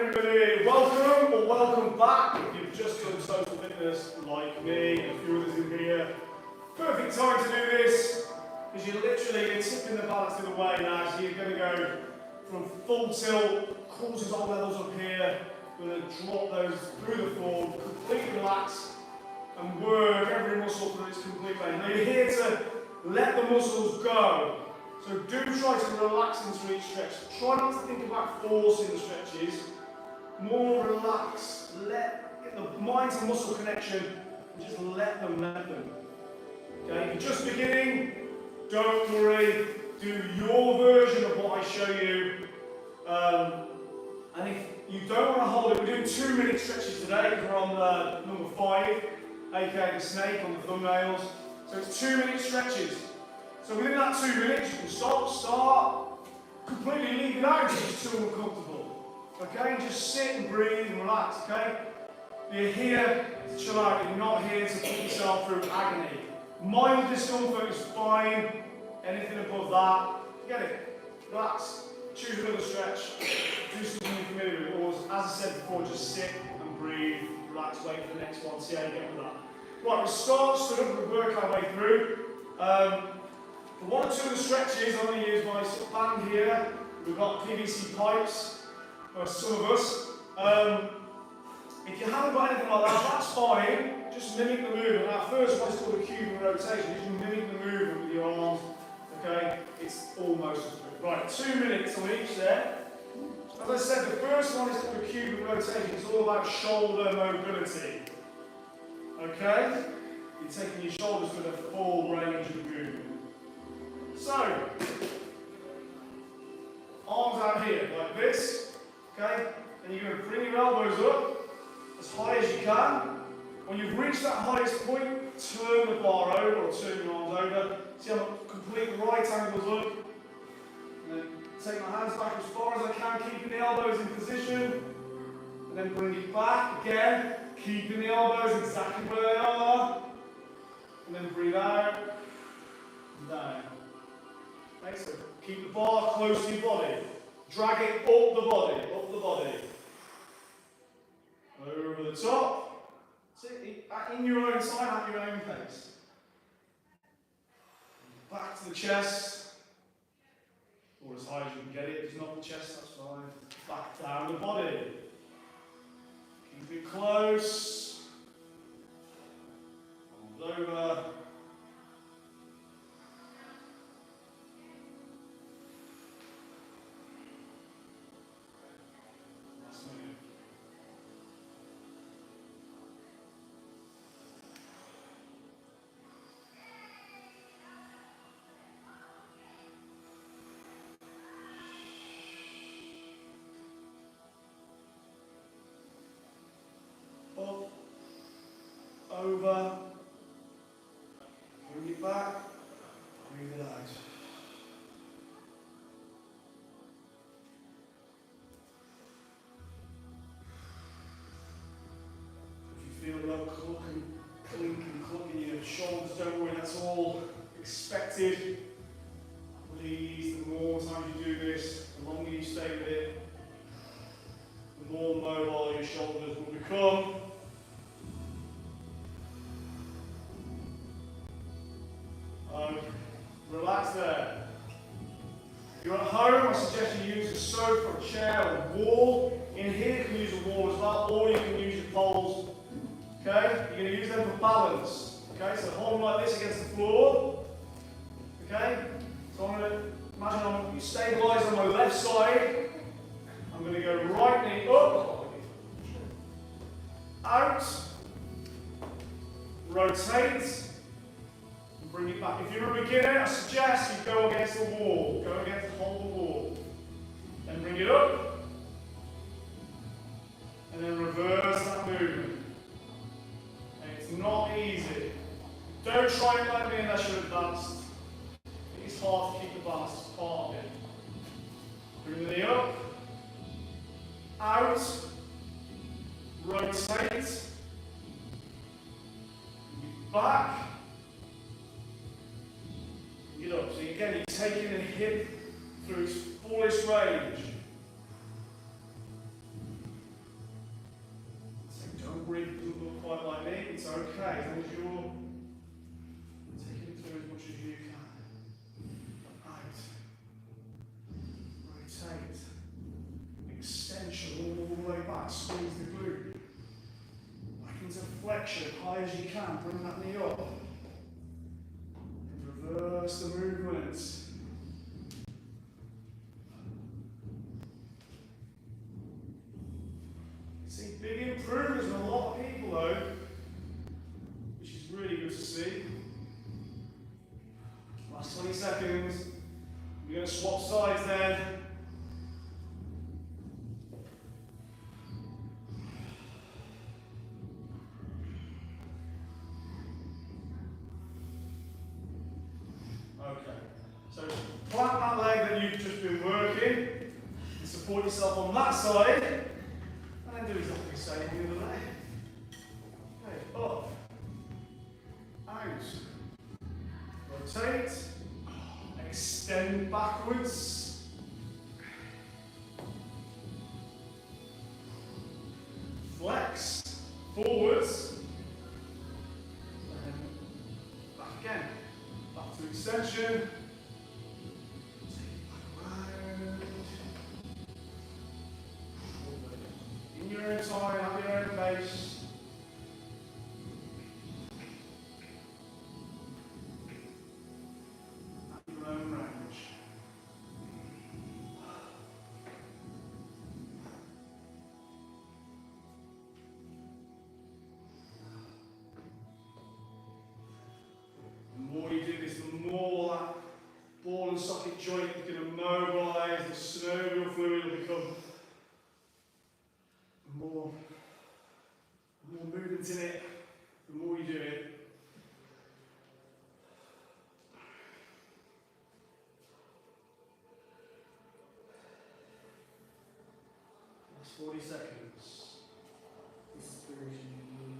everybody, welcome or welcome back. If you've just done social fitness like me and a few others in here, perfect time to do this because you're tipping the balance the other way now. So you're going to go from full tilt, cortisol levels up here. We're going to drop those through the floor, completely relax and work every muscle through its complete length. Now you're here to let the muscles go. So do try to relax into each stretch. Try not to think about forcing the stretches. More relax. Get the mind to muscle connection and just let them. Okay, if you're just beginning, don't worry. Do your version of what I show you. And if you don't want to hold it, we're doing 2-minute stretches today because we're on number 5, aka the snake on the thumbnails. So it's 2-minute stretches. So within that 2 minutes, you can start, completely leave it out if it's too uncomfortable. Okay, just sit and breathe and relax, okay? You're here to chill out, you're not here to put yourself through agony. Mild discomfort is fine, anything above that, get it, relax, choose another stretch, do something you're familiar with, or as I said before, just sit and breathe, relax, wait for the next one, see how you get with that. Right, we'll stood up, we'll work our way through. For 1 or 2 of the stretches, I'm going to use my band here. We've got PVC pipes for some of us. If you haven't got anything like that, that's fine. Just mimic the movement. Our first one is called a Cuban rotation. You can mimic the movement with your arms. Okay, it's almost as good. Right, 2 minutes on each there. As I said, the first one is called a Cuban rotation. It's all about shoulder mobility. Okay, you're taking your shoulders to the full range of movement. So, arms out here, like this, okay? And you're going to bring your elbows up as high as you can. When you've reached that highest point, turn the bar over or turn your arms over. See how complete right angles up. And then take my hands back as far as I can, keeping the elbows in position. And then bring it back again, keeping the elbows exactly where they are. And then breathe out and down. Okay, so keep the bar close to your body. Drag it up the body, Over the top. In your own time, at your own pace. Back to the chest. Or as high as you can get it. If it's not the chest, that's fine. Back down the body. Keep it close. Arms over. Up, over, bring it back, breathe it out. If you feel like clink in your shoulders, don't worry, that's all expected. Please, the more times you do this, the longer you stay with it, the more mobile your shoulders will become. Relax there. If you're at home, I suggest you use a sofa, a chair, or a wall. In here, you can use a wall as well, or you can use your poles. Okay? You're going to use them for balance. Okay? So hold them like this against the floor. Okay? So I'm going to imagine I'm going to stabilise on my left side. I'm going to go right knee up, out, rotate. Bring it back. If you're a beginner, I suggest you go against the wall. Hold the wall. Then bring it up. And then reverse that movement. And it's not easy. Don't try it like me unless you're advanced. It's hard to keep the balance. It's part of it. Bring the knee up. Out. Rotate. Back. Get up. So again, you're taking the hip through its fullest range. okay, as long as you're taking it through as much as you can. Out. Rotate. Extension all the way back. Squeeze the glute. Back into flexion, high as you can. Bring that knee up. And reverse the movements. See big improvements in a lot of people though, which is really good to see. Last 20 seconds. We're going to swap sides then. Okay, so plant that leg that you've just been working and support yourself on that side, and then do exactly the same with the other leg. Okay, up, out, rotate, extend backwards, flex, forwards, and then back again. Back to extension. Take it back around. In your own time, at your own pace. At your own range. The more you do this, the more that ball and socket joint is going to mobilise, the synovial fluid will become more movement in it, the more you do it. Last 40 seconds. This version of you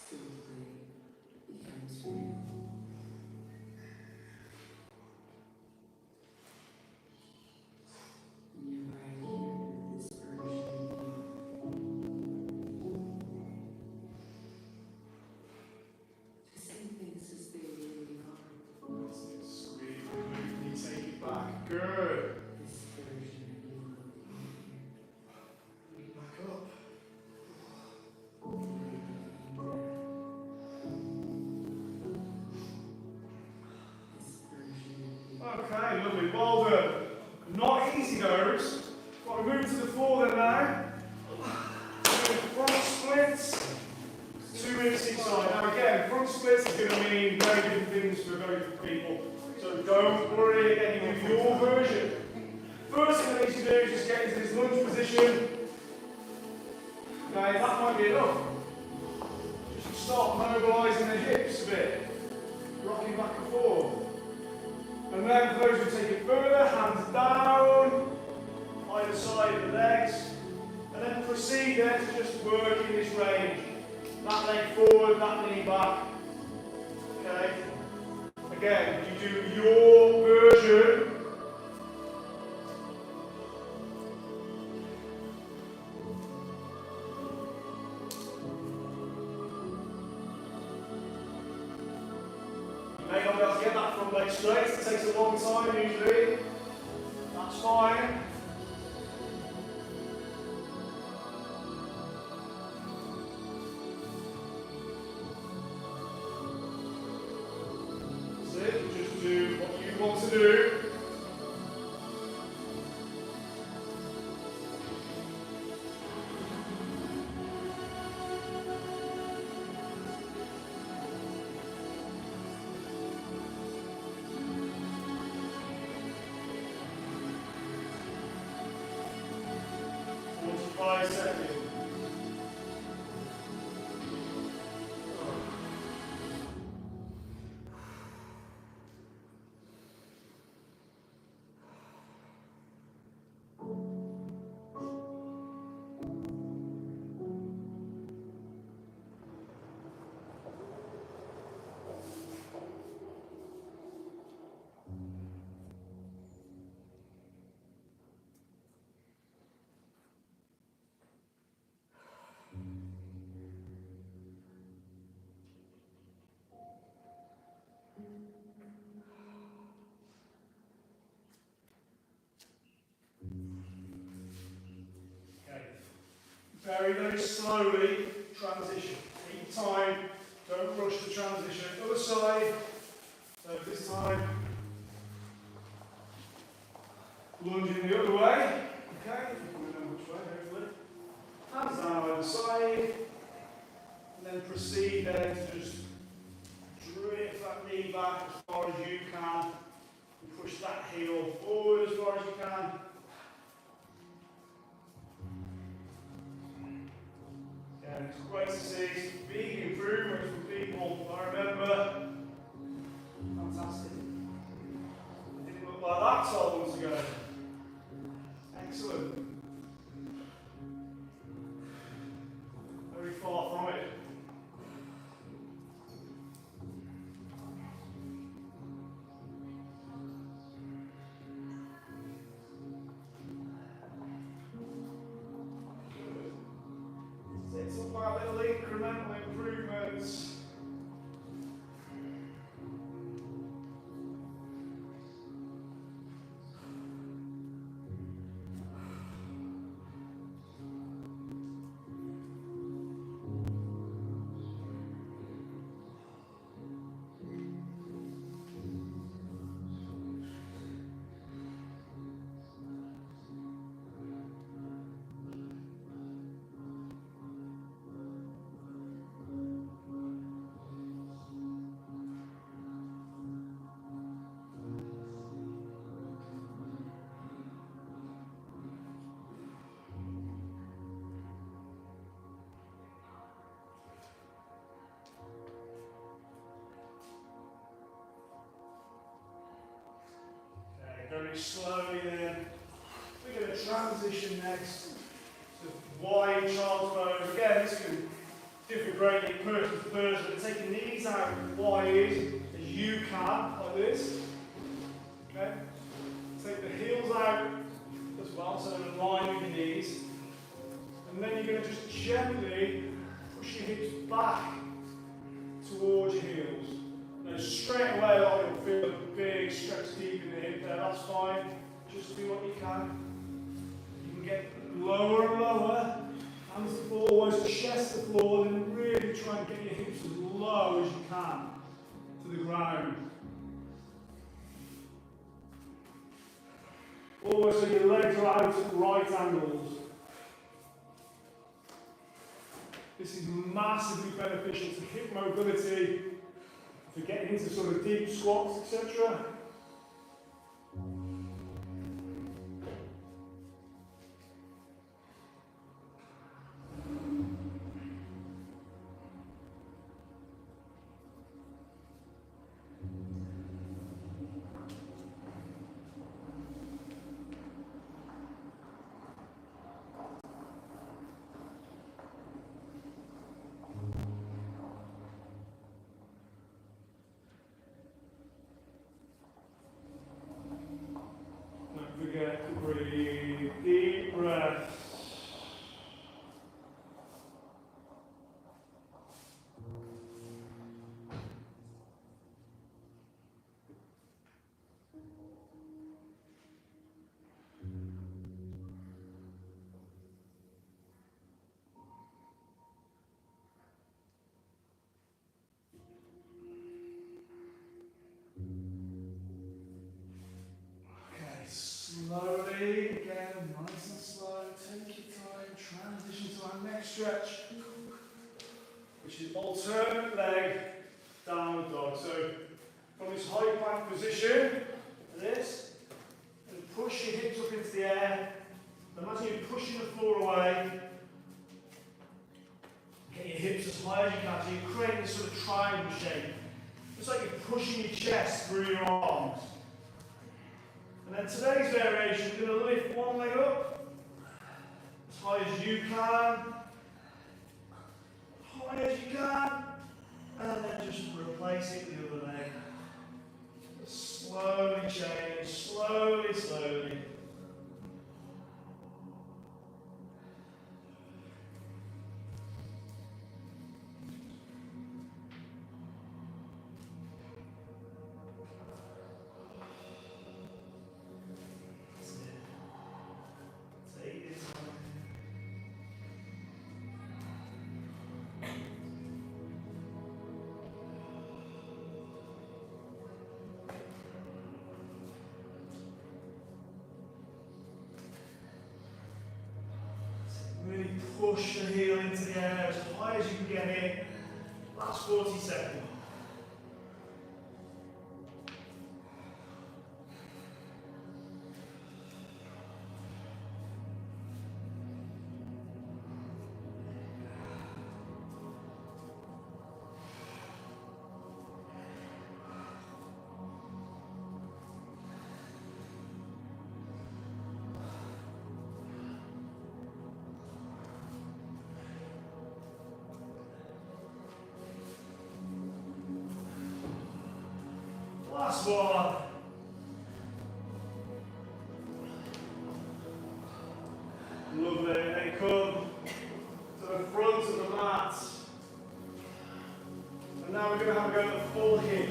simply becomes real. Whenever I hear this version of you, to see things as they really are. Squeeze the glute, knee, take it back. Good. This version of you Back up. Okay, lovely. Well done. Not easy those. Got to move to the floor then now. Front splits. 2 minutes each side. Now again, front splits is going to mean very different things for very different people. So don't worry, again, you do your version. First thing I need to do is just get into this lunge position. Okay, that might be enough. Just start mobilising the hips a bit. Rocking back and forth. And then for those who take it further, hands down, either side of the legs. And then proceed then to just work in this range. That leg forward, that knee back. Okay? Again, you do your version. You may not be able to get that front leg straight, it takes a long time usually. That's fine. That's it, just do what you want to do. Very, very slowly transition. Take your time, don't rush the transition. Other side, so this time, lunging the other way. Okay, we know which way, hopefully. Hands down either side, and then proceed then to just drift that knee back as far as you can, and push that heel forward as far as you can. And it's great to see some big improvements from people. I remember, fantastic. It didn't look like that 12 months ago. Excellent. Very far from it. It's all about little incremental improvements. Very slowly then. We're going to transition next to wide child's pose. Again, this can differ greatly person to person, but take your knees out wide as you can, like this. Okay? Take the heels out as well, so they're in line with your knees. And then you're going to just gently push your hips back towards your heels. Now straight away, you'll feel a big stretch deep in the hip there, that's fine. Just do what you can. You can get lower and lower, hands to the floor, almost chest to the floor, and really try and get your hips as low as you can to the ground. Almost so your legs are out at right angles. This is massively beneficial to hip mobility, for getting into sort of deep squats, etc. Forget to breathe, deep breath. Slowly, again, nice and slow, take your time, transition to our next stretch, which is alternate leg downward dog. So, from this high plank position, this, and push your hips up into the air. Imagine you're pushing the floor away. Get your hips as high as you can, so you're creating this sort of triangle shape. It's like you're pushing your chest through your arms. And then today's variation, you're going to lift one leg up, as high as you can, high as you can, and then just replace it with the other leg. Slowly change, slowly, slowly. Really push the heel into the air as high as you can get it. Last 40 seconds. Last one. Lovely. And come to the front of the mat. And now we're going to have a go at the full hip.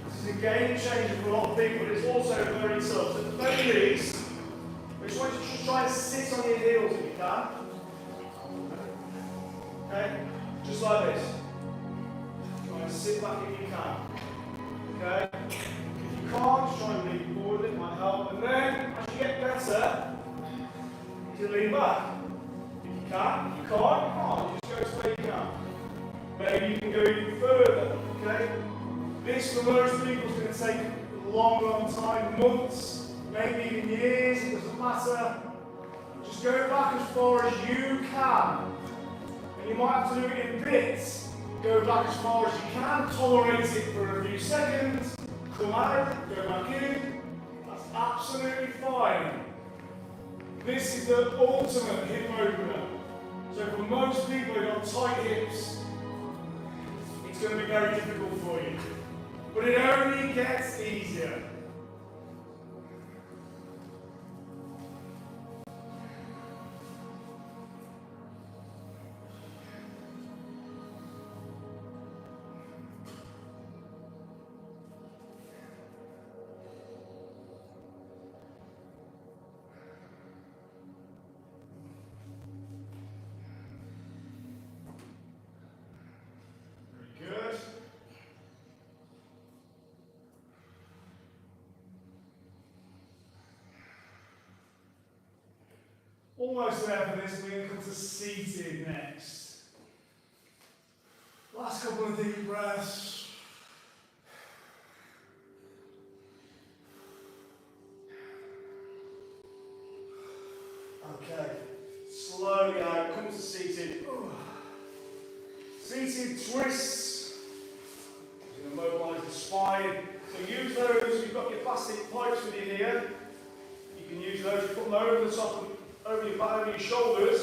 This is a game changer for a lot of people, but it's also very tough. So the very least, I just want you to just try and sit on your heels if you can. Okay? Just like this. Try and sit back if you can. Okay? If you can't, just try and lean forward, it might help. And then, as you get better, you can lean back. If you can, if you can't, just go to where you can. Maybe you can go even further, okay? This, for most people, is going to take a long, long time, months, maybe even years, it doesn't matter. Just go back as far as you can. And you might have to do it in bits. Go back as far as you can, tolerate it for a few seconds, come out, go back in. That's absolutely fine. This is the ultimate hip opener. So for most people who've got tight hips, it's going to be very difficult for you. But it only gets easier. Good. Almost there for this, we're going to come to seated next. Last couple of deep breaths. Okay, slowly out, come to seated. Seated twists. You're going to mobilise the spine. So use those, you've got your plastic pipes with you here. You can use those, put them over the top, over your back, over your shoulders.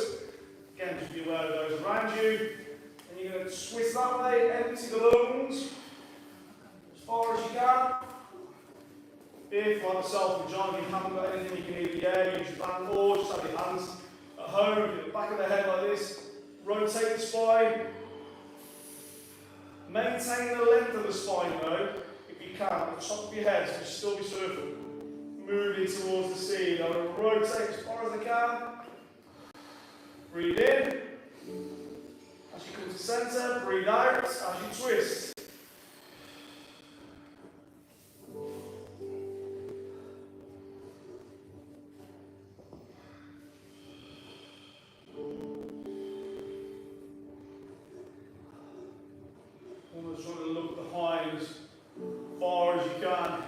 Again, just be aware of those around you. And you're going to twist that way, empty the lungs as far as you can. If, like myself and John, you haven't got anything you can either use your band or just have your hands at home, get the back of the head like this. Rotate the spine. Maintain the length of the spine though, if you can, at the top of your head, so you still be sort of moving towards the ceiling. I'm going to rotate as far as I can. Breathe in. As you come to centre, breathe out as you twist. Almost trying to look behind as far as you can.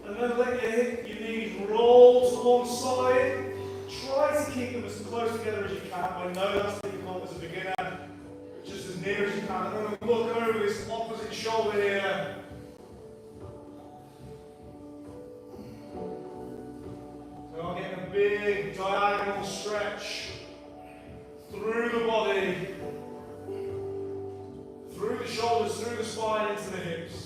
And then let your knees roll to one side. Try to keep them as close together as you can. I know that's difficult as a beginner, but just as near as you can. And then look over this opposite shoulder here. So I'm getting a big diagonal stretch through the body, through the shoulders, through the spine, into the hips.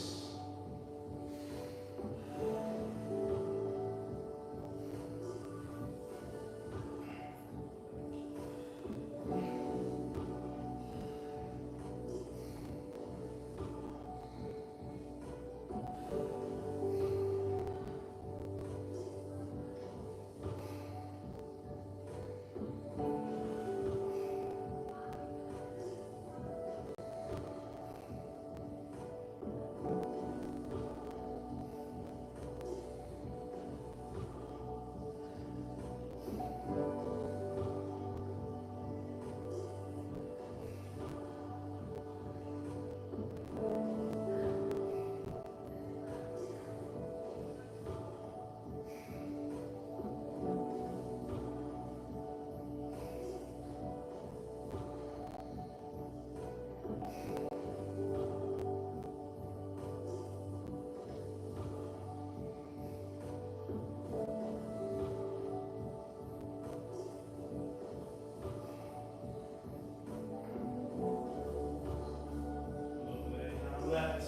Let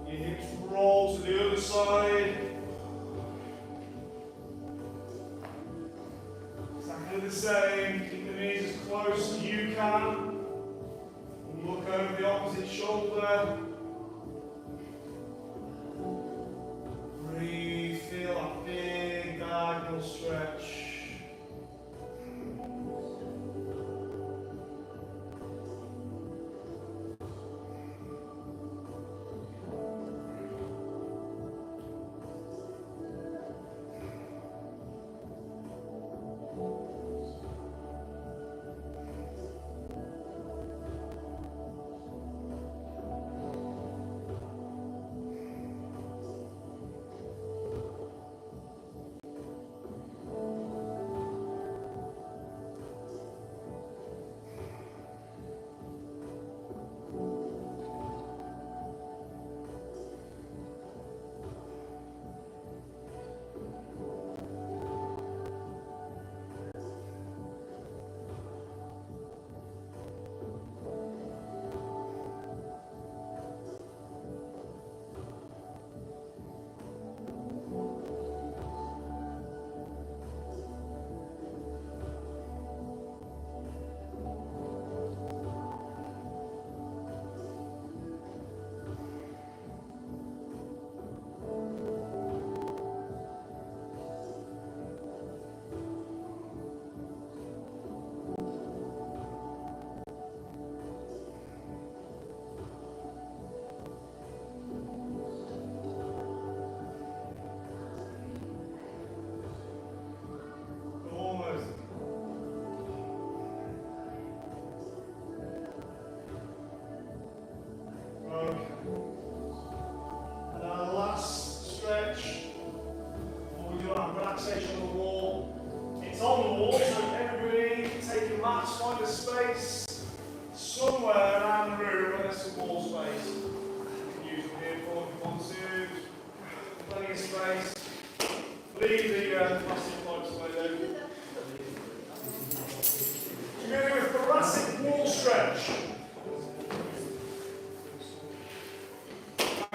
your hips roll to the other side. Exactly the same. Keep the knees as close as you can. Look over the opposite shoulder. Breathe. Feel that big diagonal stretch.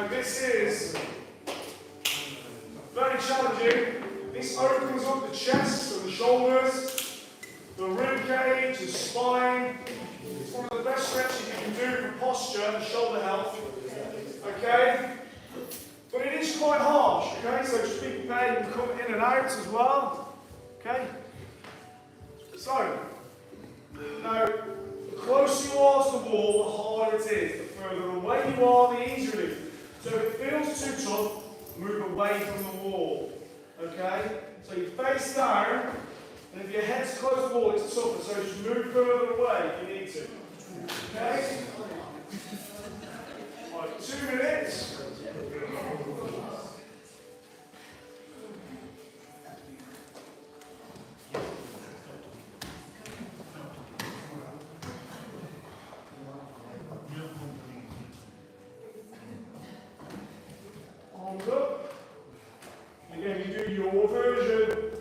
This is very challenging. This opens up the chest and the shoulders, the rib cage, the spine. It's one of the best stretches you can do for posture and shoulder health. Okay? But it is quite harsh, okay? So just be prepared, you can come in and out as well. Okay? So, now, the closer you are to the wall, the harder it is. The further away you are, the easier it is. So if it feels too tough, move away from the wall. Okay? So you face down, and if your head's close to the wall, it's tougher. So just move further away if you need to. Okay? Right, 2 minutes. Again, you do your version.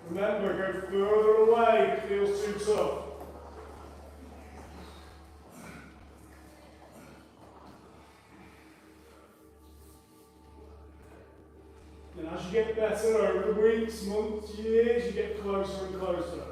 Remember, go further away if it feels too tough. And as you get better over the weeks, months, years, you get closer and closer.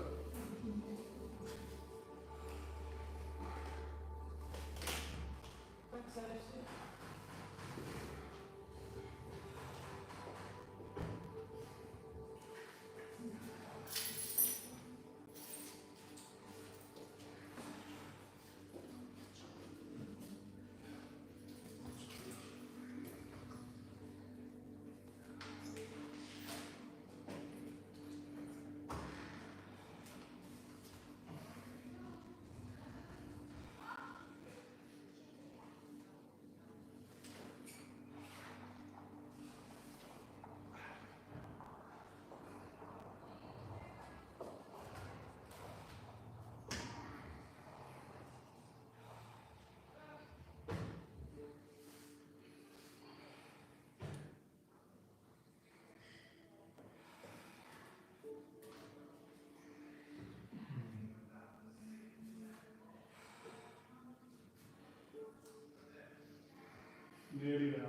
Nearly there.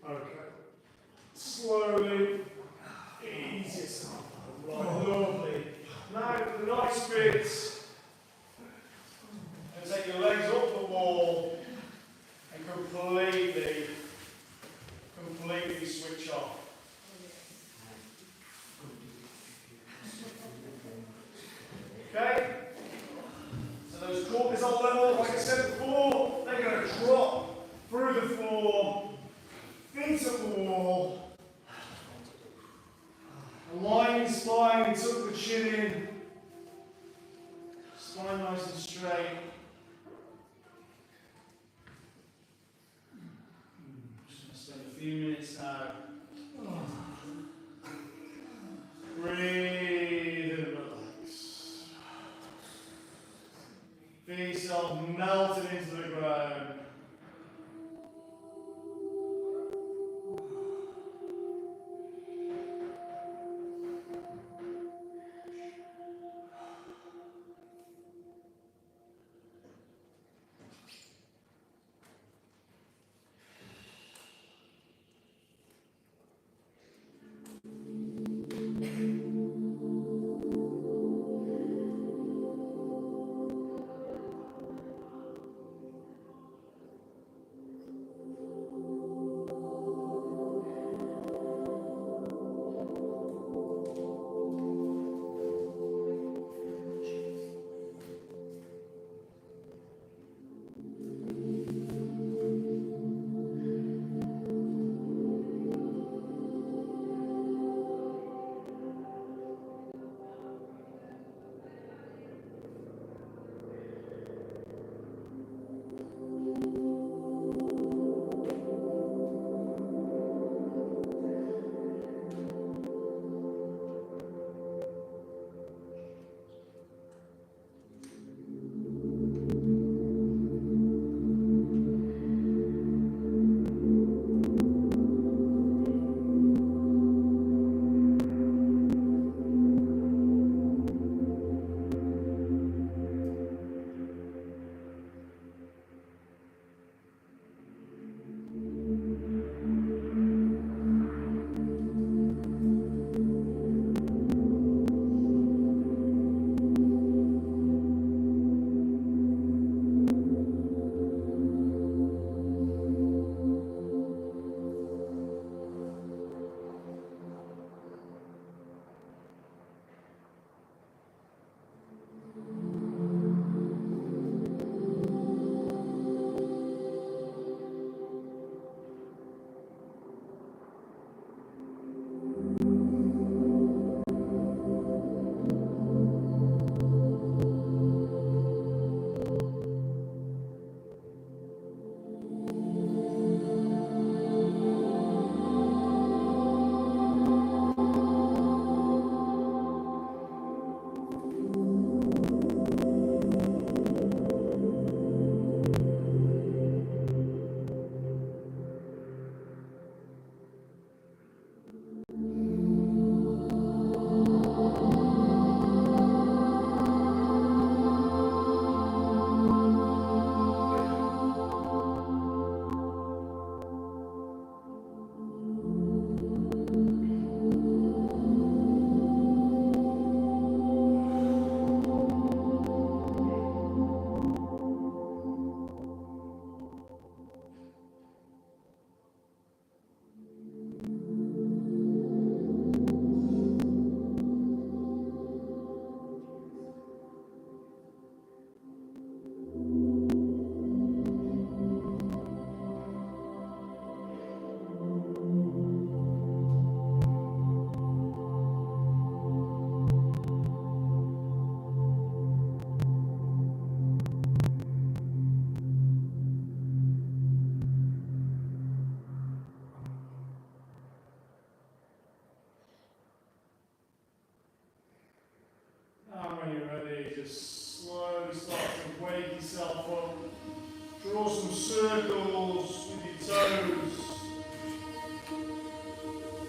Okay. Slowly, ease yourself. Right, lovely. Now for the nice bits, and take your legs up the wall and completely switch off. Okay? So those cortisol levels, like I said before, they're going to drop through the floor, into the wall. Align the spine, tuck the chin in. Spine nice and straight. Just going to spend a few minutes now. Breathe and relax. Feel yourself melting into the ground. when you're ready, just slowly start to wake yourself up. Draw some circles with your toes.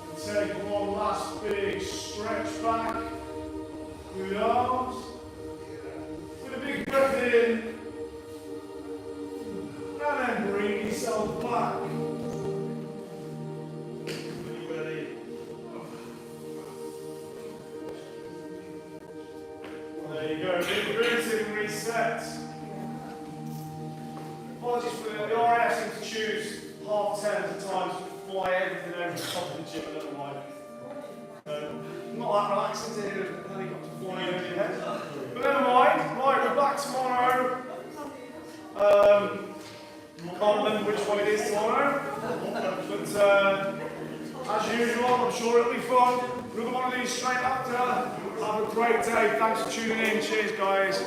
And take one last big stretch back through the arms. With a big breath in. And then bring yourself back. When you're ready. There you go, big breathing reset. Apologies for the RAF seem to choose half 10 at a time to fly everything over the top of the gym, I don't know why. Not that relaxing to hear a helicopter flying over your head. But never mind, right, we're back tomorrow. Can't remember which one it is tomorrow. But as usual, I'm sure it'll be fun. Another one of these straight after. Have a great day. Thanks for tuning in. Cheers, guys.